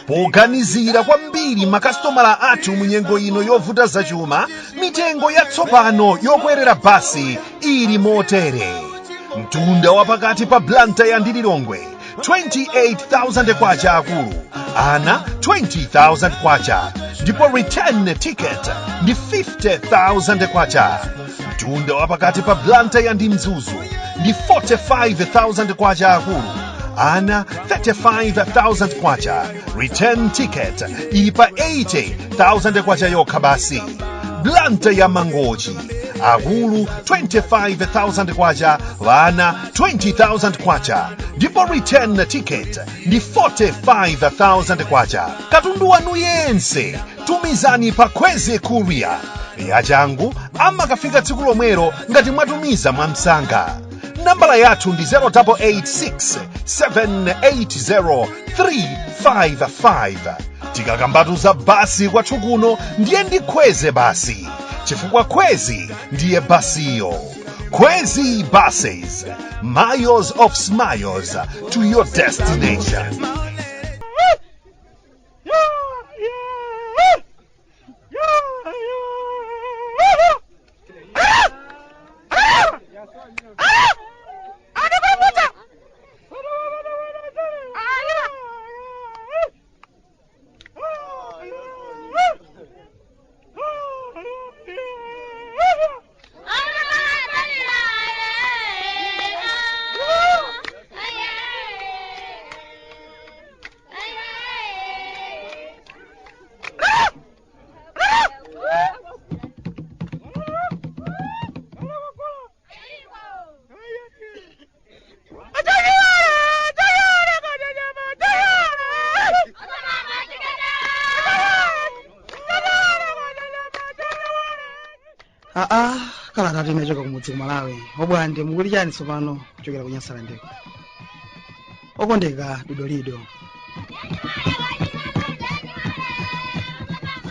Poganizira kwambiri makasitomala athu munyengo ino yovuta zachuma, mitengo yatsopano yokwerera basi ili motere. Mtunda wapakati pa Bwande ndi Lilongwe 28,000 kwacha akulu, ana 20,000 kwacha, ndipo return ticket ndi 50,000 kwacha. Mtunda wapakati pa Bwande ndi Mzuzu ndi 45,000 kwacha akulu, ana 35,000 kwacha, return ticket ili pa 80,000 kwacha yokha basi. Bwande ya Mangochi akulu 25,000 kwacha, vana 20,000 kwacha, ndipo return ticket ndi 45,000 kwacha. Katundu wanu yense tumizani pa Khwezy courier yachangu amakafika tsiku lomwero ngati mwatumiza mwamsanga. Nambala yathu ndi 0886 780 355. Tikakambatuza basi kwathu kuno ndiye ndi Khwezy basi, chifukwa Khwezy ndiye basiyo. Khwezy buses, miles of smiles to your destination. Kalata timechoka kumudzi Malawi. Bwande mukuli chani tsopano kuchokera kunyasala ndeko. Okondeka dodolido.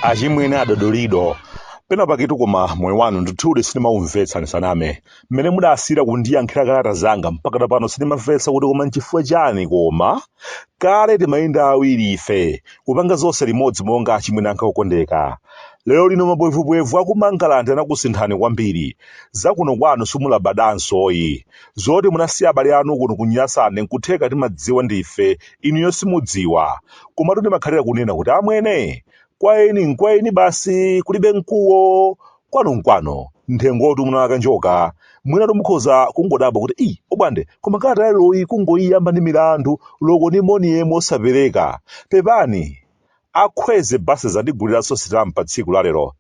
Achimwene adodolido. Pena pakitu koma moyo wanu ndithude sindimaumvetsa nisaname. Mmene mudasira kundiyankhira kalata zanga mpaka pano sindimamvetsa kuti koma nchifukwa chani koma. Kale timayenda awiri ife kupanga zonse limodzi monga achimwene ankakondeka. Lero lino mabwevubwevu akumangalanda nakusinthani kwambiri. Zakuno kwanu simulabadansoyi. Zoti munasiya abale anu kuno kunyasane nkutheka timadziwa ndife, inuyo simudziwa. Komatu ndimakhalira kunena kuti amwene, kwaeni basi kulibe mkuwo, kwano nthengotu munalaka njoka. Mwina mukhoza kungodabwa kuti Bwande koma kalata leroyi kungoyiyamba ndi milandu loko ni moni yemwe osapereka. Pepani Khwezy buses andiguliraso sitampa tsiku lalero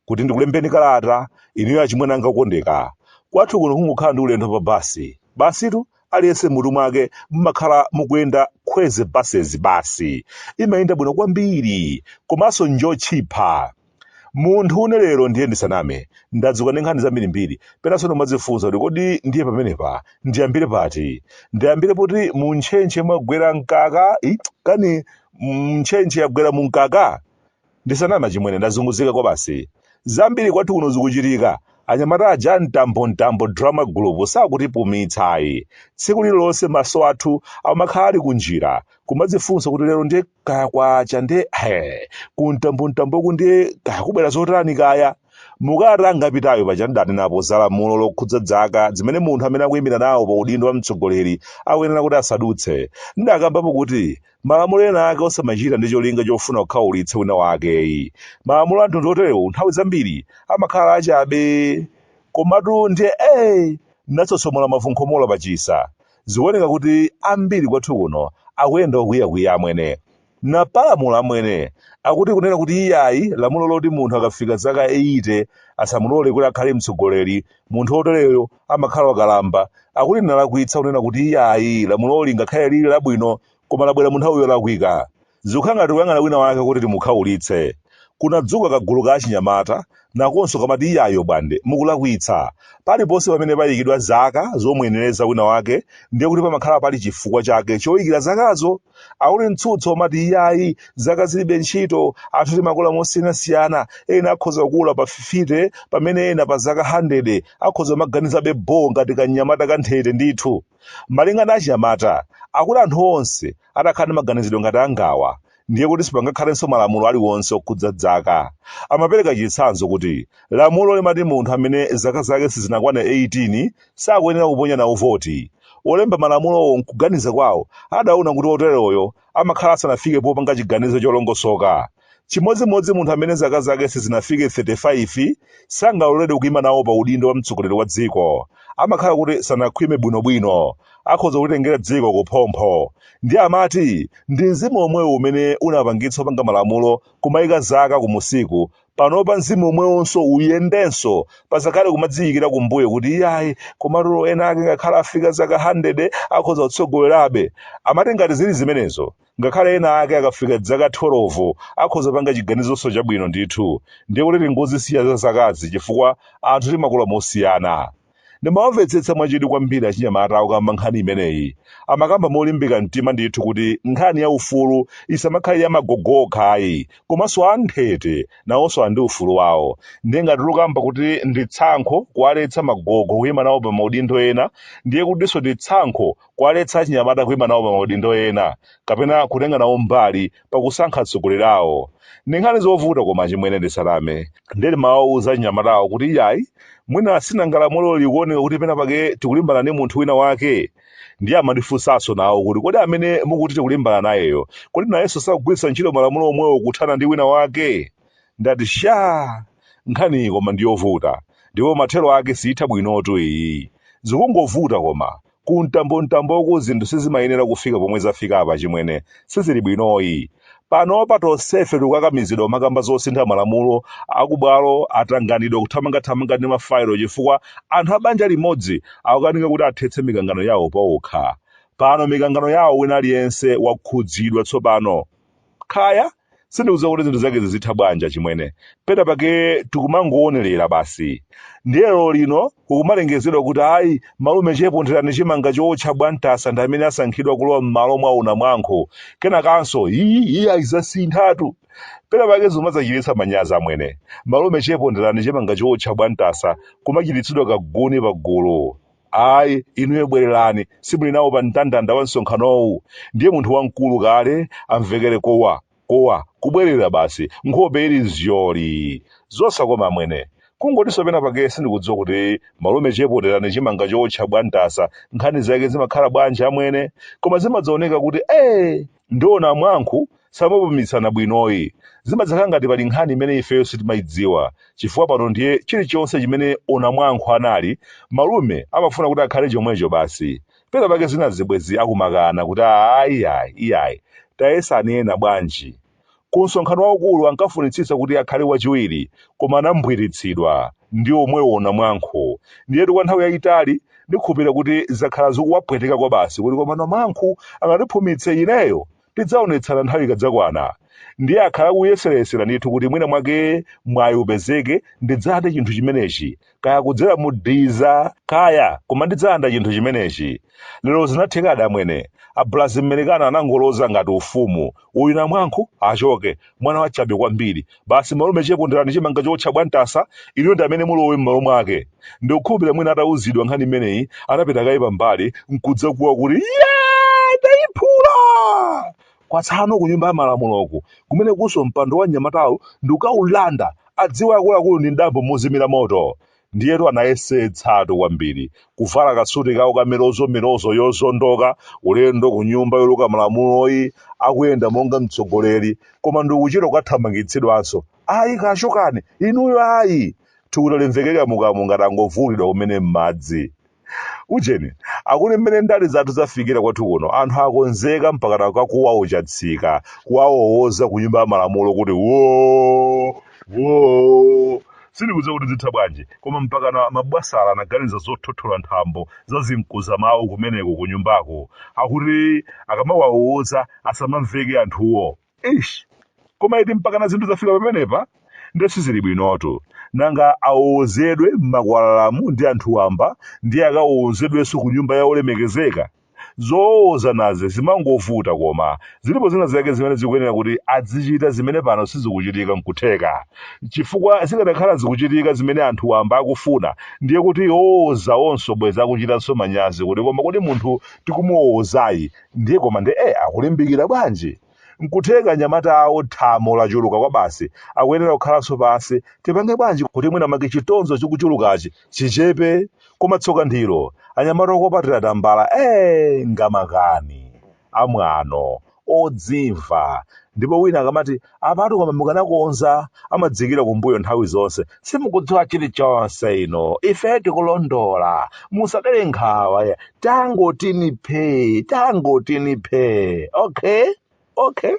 kuti ndikulembeni kalata inuyo achimwene ankakondeka. Kwathu kuno kungokhala ndi ulendo pa basi. Basitu aliyense mutu mwake mmakhala mukuyenda Khwezy buses basi. Imayenda bwino kwambiri komanso njochipha. Munthu une lero ndiye ndisaname ndadzuka ndi nkhani zambirimbiri. Penanso ndimadzifunsa kuti kodi ndiye pamenepa ndiyambire pati. Ndiyambire poti mu ntchentche mwagwera mkaka kani mtchentche yagwera mu mkaka. Ndisaname achimwene ndazunguzika kwa basi. Zambiri kwathu kuno zikuchitika. Anyamata aja mtambo drama group sakutipumitsayi. Tsiku lililonse maso athu amakhala ali kunjira kumadzifunsa kuti lero ndiye kaya kwacha ndiye kuntambo ndiye kaya kubwera zotani kaya. Mukalata ngapitayo pachandani napo zalamulo lokhudza dzaka zimene munthu amene akuyimira nawo pa udindo wa mtsogoleri akuyenera kuti asadutse. Ndakambapo kuti malamulo ena ake osamachita ndi cholinga chofuna kukhawulitsa wina wakeyi. Malamulo anthu ndoterewo nthawi zambiri amakhala achabe. Komatu ndiye natsotsomola mavunkhomola pachisa. Zikuoneka kuti ambiri kwathu kuno akuyenda okwiya amwene. Na palamula amwene akuti kunena kuti iyayi lamulo loti munthu akafika zaka 80 asamulole kuti akhale mtsogoleri. Munthu otereyo amakhala wakalamba. Akuti nalakwitsa kunena kuti iyayi lamulo lingakhale lili labwino koma labwera mu nthawi yolakwika. Zikukhala ngati kuyang'ana wina wake kuti timukhawulitse. kunadzuka kagulu ka achinyamata nakonso kamati iyayo Bwande mukulakwitsa. Paliponse pamene payikidwa zaka zomwenereza wina wake ndiye kuti pamakhala pali chifukwa chake choyikira zakazo. Auli mtsutso omati iyayi zaka zilibe ntchito, anthu timakula mosiyanasiyana, ena akhoza kukula pa 50 pamene ena pa zaka 100 akhoza maganizabe ngati kanyamata kanthete ndithu. Malingana achinyamata akuti anthu onse adakhala ndi maganizidwe ngati angawa, ndiye kuti sipangakhalenso malamulo aliwonse okhudza zaka. Amapereka chitsanzo kuti lamulo limati munthu amene zaka zake sizinakwana 18 sakuyenera kuponya nawo voti. Olemba malamulowo nkuganiza kwawo adaona kuti oteroyo amakhala asanafike popanga chiganizo cholongosoka. Chimodzimodzi munthu amene zaka zake sizinafike 35 sangaloledwe kuyima nawo pa udindo wa mtsogoleri wa dziko. Amakhala kuti sanakhwime bwinobwino, akhoza kutengera dziko kuphompho. Ndiye amati ndi mzimu omwewo umene unapangitsa opanga malamulo kumayika zaka kumusiku, panopa mzimu omwewonso uyendenso pasakale kumadziyikira kumbuyo kuti iyayi komatu ena ake ngakhala afika zaka 100 akhoza kutsogolerabe. Amati ngati zili zimenezo ngakhale ena ake akafika zaka 12 akhoza panga chiganizonso chabwino ndithu. Ndiye kuti tingozisiya za zakazi chifukwa anthu timakula mosiyana. Ndimawamvetsetsa mwachidwi kwambiri achinyamata akukamba nkhani imeneyi. Amakamba molimbika mtima ndithu kuti nkhani ya ufulu isamakhale ya magogoka ayi, komanso anthete nawonso andi ufulu wawo. Ndiye ngati lukamba kuti ndi tsankho kuwaletsa magogo kuyima nawo pa maudindo ena, ndiye kutinso ndi tsankho kuwaletsa achinyamata kuyima nawo pa maudindo ena, kapena kutenga nawo mbali pakusankha atsogoleri awo. Ndi nkhani zovuta koma chimwene ndisalame. Ndili mawawuza achinyamatawo kuti iyayi mwina sinangalamulo likuoneka kuti pena pake tikulimbana ndi munthu wina wake. Ndiye amandifunsanso nawo kuti kodi amene mukuti tikulimbana nayeyo kodi nayenso sakugwiritsa ntchito malamulo omwewo kuthana ndi wina wake. Ndati nkhani koma ndiyovuta, ndipo mathero ake siyitha bwinotu iyi. Zikungovuta koma kuntambontambo zinthu sizimayenera kufika pomwe zafika apa chimwene sizili bwinoyi. Panopa tonsefe tikukakamizidwa makamba zosintha malamulo akubwalo atanganidwa kuthamangathamanga ndi mafailo chifukwa anthu abanja limodzi akukanika kuti athetse mikangano yawo pawokha. Pano mikangano yawo wina aliyense wakhudzidwa tsopano. Khaya sindikudziwa kuti zinthu zake zizitha bwanja chimwene, pena pake tikumangoonelera basi. Ndiyelo lino kukumalengezedwa kuti ayi malume cheponderani chimanga chotcha Bwantasa ndi amene asankhidwa kulowa m'malo mwa unamwankho. Kenakanso iyi ayizasinthatu. Pena pake zimadzachititsa manyazi amwene. Malume cheponderani chimanga chotcha Bwantasa kumachititsidwa kaguni pagulu. Ayi inuyo bwererani simuli nawo pa mtandanda wa msonkhanowu. Ndiye munthu wamkulu kale amvekere kowa kubwerera basi nkhope ili zyoli zosakoma mwene. Kungotinso pena pake sindikudziwa kuti malume cheponderani chimanga chotcha Bwantasa nkhani zake zimakhala bwanja amwene, koma zimadzaoneka kuti ndiona mwankhu samapumitsana bwinoyi. Zimadzakhala ngati pali nkhani imene ifeyo sitimayidziwa, chifukwa pano ndiye chilichonse chimene ona mwankhu anali malume amafuna kuti akhale chomwecho basi. Pena pake zina zibwezi akumakana kuti iyayi tayesani ena bwanji. Ku msonkhano waukulu ankafunitsitsa kuti akhale wachiwiri koma anambwiritsidwa ndi omwewo ona mwankho. Ndiyetu kwa nthawi yayitali ndikhupira kuti zakhala zikuwapweteka kwa basi kuti koma mwankhu angatiphumitse ineyo tidzaonetsana nthawi ikadzakwana. Ndiye akhala kuyeserayesera ndithu kuti mwina mwake mwayi upezeke ndidzade chinthu chimenechi, kaya kudzera mudiza kaya koma ndidzanda chinthu chimenechi. Lero zinathekadi amwene. Ablazi mmerekana anangoloza ngati ufumu. Uyu na mwankhu achoke, mwana wachabe kwambiri. Basi malume cheponderani chimanga chotcha Bwantasa iliyo ndi amene mulowe m'malo mwake. Ndikukhulupira mwina atawuzidwa nkhani imeneyi anapita kayi pambali nkudza kuwa kuti ndayiphula. Kwatsano ku nyumba ya malamuloku kumene kuso mpando wa nyamatawo ndikukaulanda adziwa akuluakulu ndi ndambo mozimira moto. Ndiyetu anayesetsatu kwambiri kuvala kasuti kawo kamilozo yozondoka ulendo ku nyumba yoluka malamuloyi akuyenda monga mtsogoleri, koma ndikuchita kukathamangitsidwanso. Ayi kachokani inuyo ayi tikutolemvekeka mukamu ngati angovulidwa kumene m'madzi. Ujeni akuti mmene ndali zathu zafikira kwathu kuno anthu akonzeka mpaka kakuwa oChatsika kukawowoza ku nyumba ya malamulo kuti sindikudziwa kuti zitha bwanji, koma mpaka na mabwasala anaganiza zothothola nthambo za azimkuza mawu kumeneko ku nyumbako akuti akamawawoza asamamveke anthuwo. koma iti mpaka na zinthu zafika pamenepa ndesi zili bwinotu nanga awozedwe m'makwalalamu ndi anthu wamba ndi akawozedwenso ku nyumba ya olemekezeka zowoza nazo zimangovuta koma zilipo zina zake zimene zikuyenera kuti azichita zimene pano sizikuchitika mkutheka chifukwa zikadakhala zikuchitika zimene anthu wamba akufuna ndiye kuti owoza onso bweza akuchitanso manyazi kuti koma kuti munthu tikumuwozayi ndiye koma ndi akulimbikira bwanji nkutheka nyamata awo thamo lachuluka kwa basi akuyenera kukhalanso pasi tipange bwanji kuti mwina make chitonzo chikuchulukachi chichepe koma tsoka ndilo anyamata okopatira tambala ngamakani amwano odzimva ndipo wina akamati apatu koma mukanakonza amadzikira kumbuyo nthawi zonse simukudziwa chilichonse ino ife tikulondola musadere nkhawa tangotinipe okay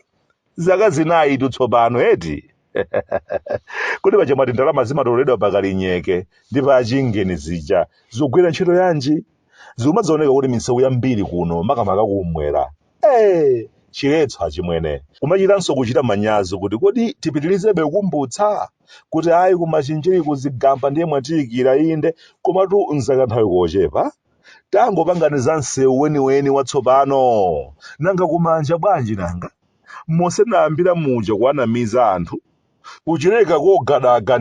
zaka zinayi tsopano eti kuti pachamati ndalama zimatoledwa pakalinyeke ndi pachingeni zija zikugwira ntchito yanji zikumadzaoneka kuti misewu yambiri kuno makamaka kumwera chiletso achimwene kumachitanso kuchita manyazi kuti kodi tipitirizebe kukumbutsa kuti ayi kumachinjiri kuzigamba ndiye mwatiyikira inde komatu nzakanthawi kochepa tangopangani za msewu weniweni watsopano nanga kumanja bwanji nanga mosenayambira muja kuanamiza anthu kuchileka kogadaga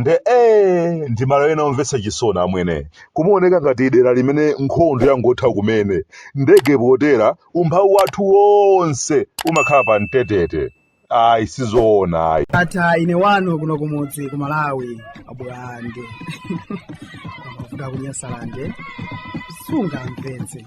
ndi malo ena omvetsa chisoni amwene kumaoneka ngati dera limene nkhondo yangotha kumene ndege potera umphawi wathu wonse umakhala pa mtetete ayi sizoona ayi ata ine wano kuno kumudzi ku Malawi abwande amafuta kunyasalande sungamvetse